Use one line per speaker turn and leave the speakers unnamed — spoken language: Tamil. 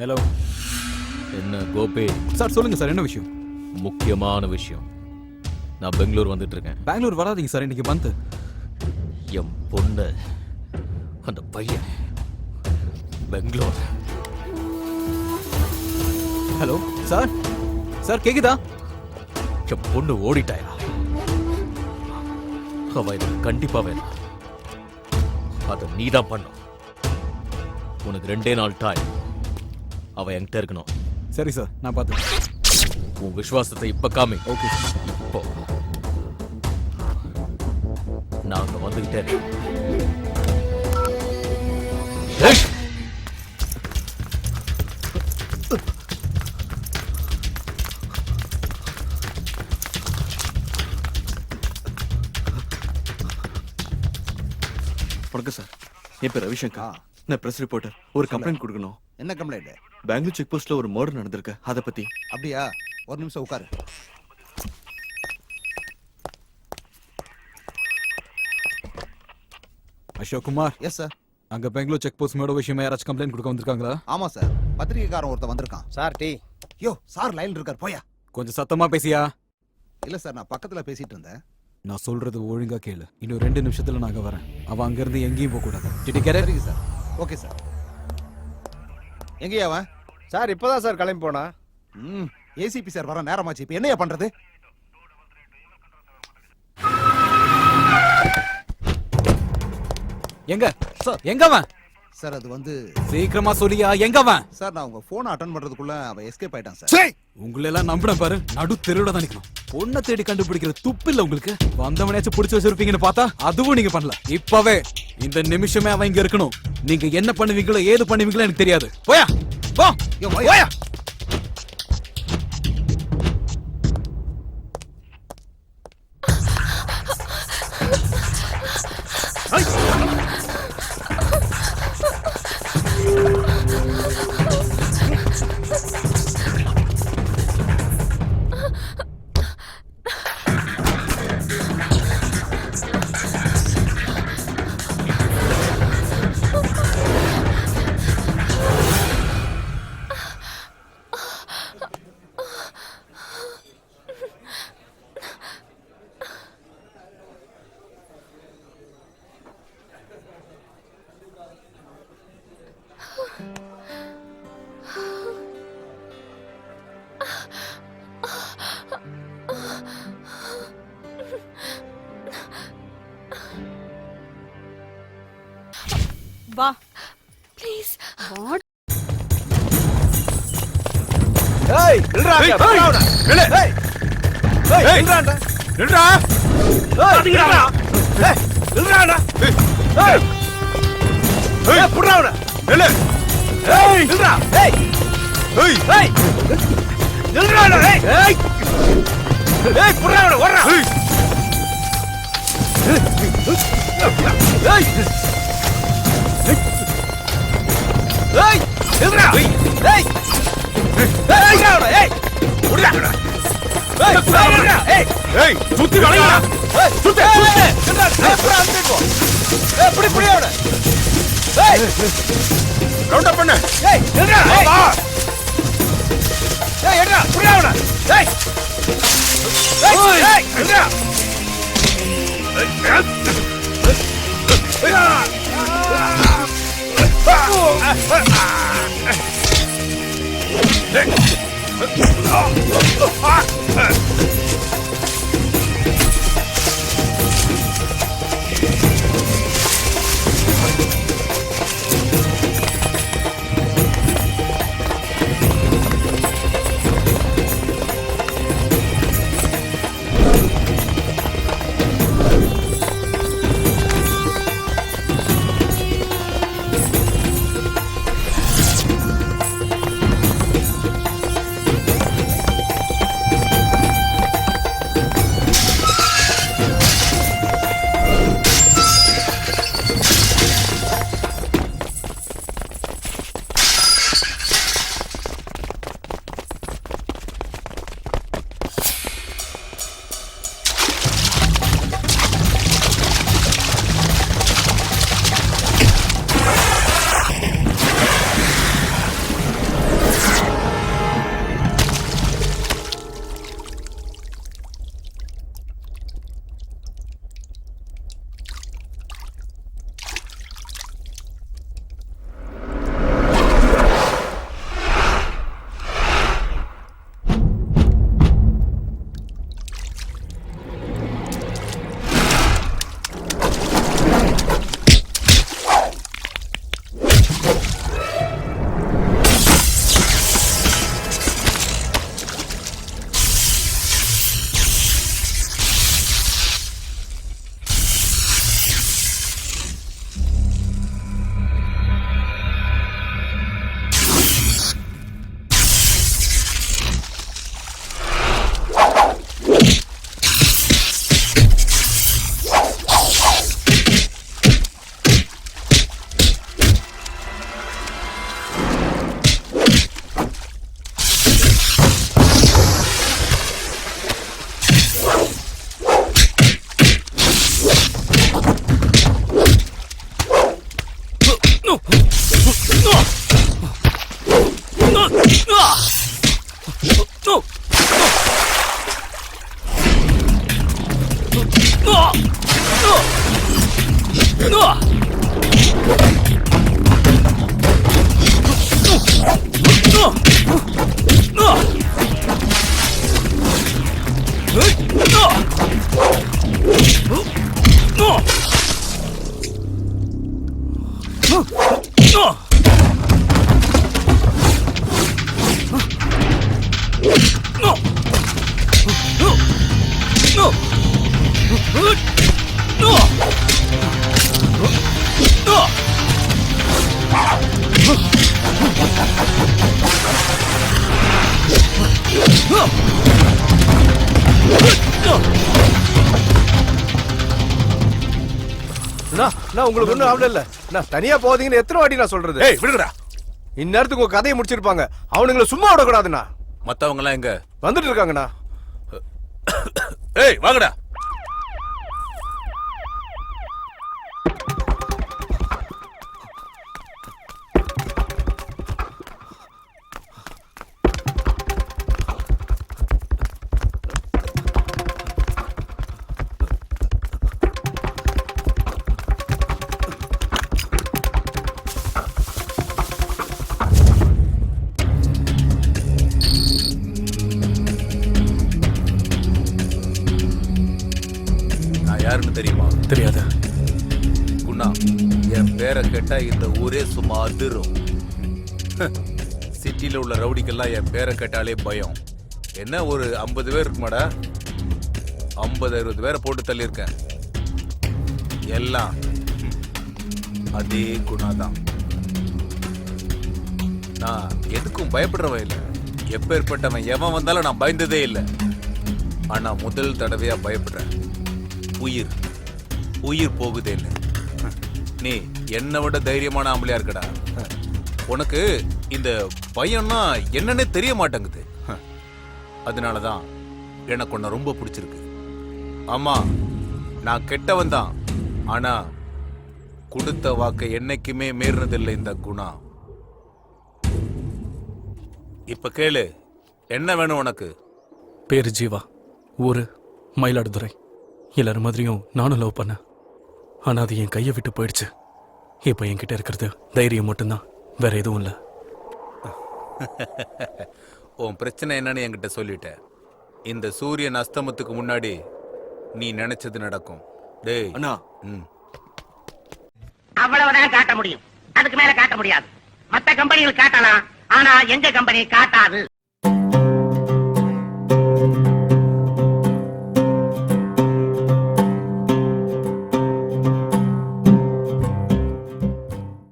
ஹலோ.
என்ன கோபி?
சார் சொல்லுங்க சார், என்ன விஷயம்?
முக்கியமான விஷயம். நான் பெங்களூர் வந்துட்டு இருக்கேன்.
பெங்களூர் வராதீங்க சார், இன்னைக்கு பந்த்.
என் பொண்ணு, அந்த பையன் பெங்களூர்.
ஹலோ சார், சார் கேக்குதா?
என் பொண்ணு ஓடிட்டாயா? அவ எனக்கு கண்டிப்பா வேணும். அதை நீதான் பண்ணும். உனக்கு 2 நாள் டைம். அவ என்கிட்ட இருக்கணும்.
சரி சார், நான் பார்த்துக்கிறேன்.
உன் விசுவாசத்தை இப்ப காமி.
Okay sir.
இப்போ நான் அங்க வந்துகிட்டே இருக்கேன்.
வணக்கம் சார், என் பேர் ரவிசங்கர். நான் பிரஸ் ரிப்போர்ட்டர். ஒரு கம்ப்ளைண்ட் கொடுக்கணும்.
என்ன கம்ப்ளைண்ட்?
பெங்களூர் செக் போஸ்ட்ல ஒரு மர்டர் நடந்திருக்கு, அதை பத்தி.
அப்படியா? ஒரு நிமிஷம் உட்காரு.
அசோக் குமார்.
Yes sir.
அங்க பெங்களூர் செக் போஸ்ட் மேட விஷயமா யாராச்சும் கம்ப்ளைண்ட் கொடுக்க வந்திருக்காங்களா?
ஆமா சார், பத்திரிகைக்காரன் ஒருத்தன் வந்திருக்கான்.
Sir tea.
யோ சார், லைன்ல இருக்கார், போயா.
கொஞ்சம் சத்தமா பேசியா?
இல்ல சார், நான் பக்கத்துல பேசிட்டு இருந்தேன்.
நான் சொல்றது ஒழுங்கா கேளு. இன்னும் 2 நிமிஷத்துல நாங்க வரேன். அவன் அங்க இருந்து எங்கேயும் போக கூடாது. டிடிக்கரே.
சரிங்க சார். Okay sir. எங்கேயா அவன்?
சார் இப்பதான் சார் கிளம்பி போனா.
ஏசிபி சார் வர நேரமாச்சு. இப்ப என்னையா பண்றது?
எங்க
சார்,
எங்க அவன்?
சார் அது வந்து
சீக்கிரமா சொல்லியா, எங்க அவன்?
சார், நான் உங்க போனை அட்டன் பண்றதுக்குள்ள அவன் எஸ்கேப் ஆயிட்டான் சார்.
உங்களை எல்லாம் நம்பின பாரு, நடு தெருவுல தான் நிக்கணும். பொண்ணை தேடி கண்டுபிடிக்கிற துப்பு இல்ல உங்களுக்கு. வந்தவனையாச்சும் புடிச்சு வச்சிருப்பீங்கன்னு பார்த்தா அதுவும் நீங்க பண்ணல. இப்பவே இந்த நிமிஷமே அவன் இங்க இருக்கணும். நீங்க என்ன பண்ணுவீங்களோ ஏது பண்ணுவீங்களோ எனக்கு தெரியாது. போயா போ. போயா.
வா ப்ளீஸ். வாட்?
ஏய் நில்றா. நில்லு. ஏய் ஏய் நில்றா. நில்றா. ஏய் நில்றா. ஏய் நில்றா. ஏய் ஏய் புறா அவன. நில்லு. ஏய் நில்றா. ஏய் ஏய் ஏய் நில்றா. ஏய் ஏய் ஏய் புறா அவன. ஓடுறா. ஏய் ஏய் ஏய் நில்றா. ஏய் ஏய் நில்றா. ஏய் புறா அவன. ஏய் புறா. ஏய் ஏய் சுத்தி வளையா. ஏய் சுத்தி நில்றா. ஏய் புறா அங்க போ. ஏய் புடி புடி அவன. ஏய் ரவுண்ட் அப் பண்ணு. ஏய் நில்றா. வா. ஏய் எடுடா புறா அவன. ஏய் ஏய் ஏய் நில்றா. நான் உங்களுக்கு ஒண்ணும் ஆவல இல்ல நான் தனியா போதீங்கன்னு எத்தனை வாட்டி நான் சொல்றது?
ஏய் விடுங்கடா.
இந்நேரத்துக்கு உங்க கதையை முடிச்சிருப்பாங்க. அவனுங்களை சும்மா விடக்கூடாதுண்ணா.
மத்தவங்க எல்லாம் எங்க?
வந்துட்டு இருக்காங்கண்ணா.
ஏய் வாங்கடா. நான் யாருன்னு தெரியுமா?
தெரியாது.
குணா, என் பேரை கேட்டா இந்த ஊரே சும்மா அதிரும். சிட்டில உள்ள ரவுடிக்கெல்லாம் என் பேரை கேட்டாலே பயம். என்ன ஒரு 50 பேர் இருக்குமாடா? 50-60 பேரை போட்டு தள்ளியிருக்கேன். எல்லாம் அதே குணா தான். நான் எதுக்கும் பயப்படுறவன் இல்லை. எப்பேற்பட்டவன் எவன் வந்தாலும் நான் பயந்ததே இல்லை. ஆனா முதல் தடவையா பயப்படுறேன். உயிர் உயிர் போகுதே இல்லை. நீ என்னை விட தைரியமான ஆம்பளையா இருக்கடா. உனக்கு இந்த பயம்னா என்னன்னே தெரிய மாட்டேங்குது. அதனாலதான் எனக்கு உன்னை ரொம்ப பிடிச்சிருக்கு. ஆமா, நான் கெட்டவன் தான். ஆனா கொடுத்த வாக்கை என்னைக்குமே மீறினதில்லை இந்த குணா. இப்ப கேளு, என்ன வேணும் உனக்கு?
பேரு ஜீவா, ஊரு மயிலாடுதுறை. எல்லாரும் மாதிரியும் நானும் லவ் பண்ணேன். ஆனா அது என் கையை விட்டு போயிடுச்சு. இப்போ என்கிட்ட இருக்கிறது தைரியம் மட்டும்தான், வேற எதுவும் இல்லை.
உன் பிரச்சனை என்னன்னு என்கிட்ட சொல்லிட்ட. இந்த சூரியன் அஸ்தமத்துக்கு முன்னாடி நீ நினைச்சது நடக்கும். டேய்
அண்ணா,
அவ்வளவுதான் காட்ட முடியும். அதுக்கு மேல காட்ட முடியாது. மத்த கம்பெனிகள் காட்டலாம், ஆனா எங்க கம்பெனி காட்டாது.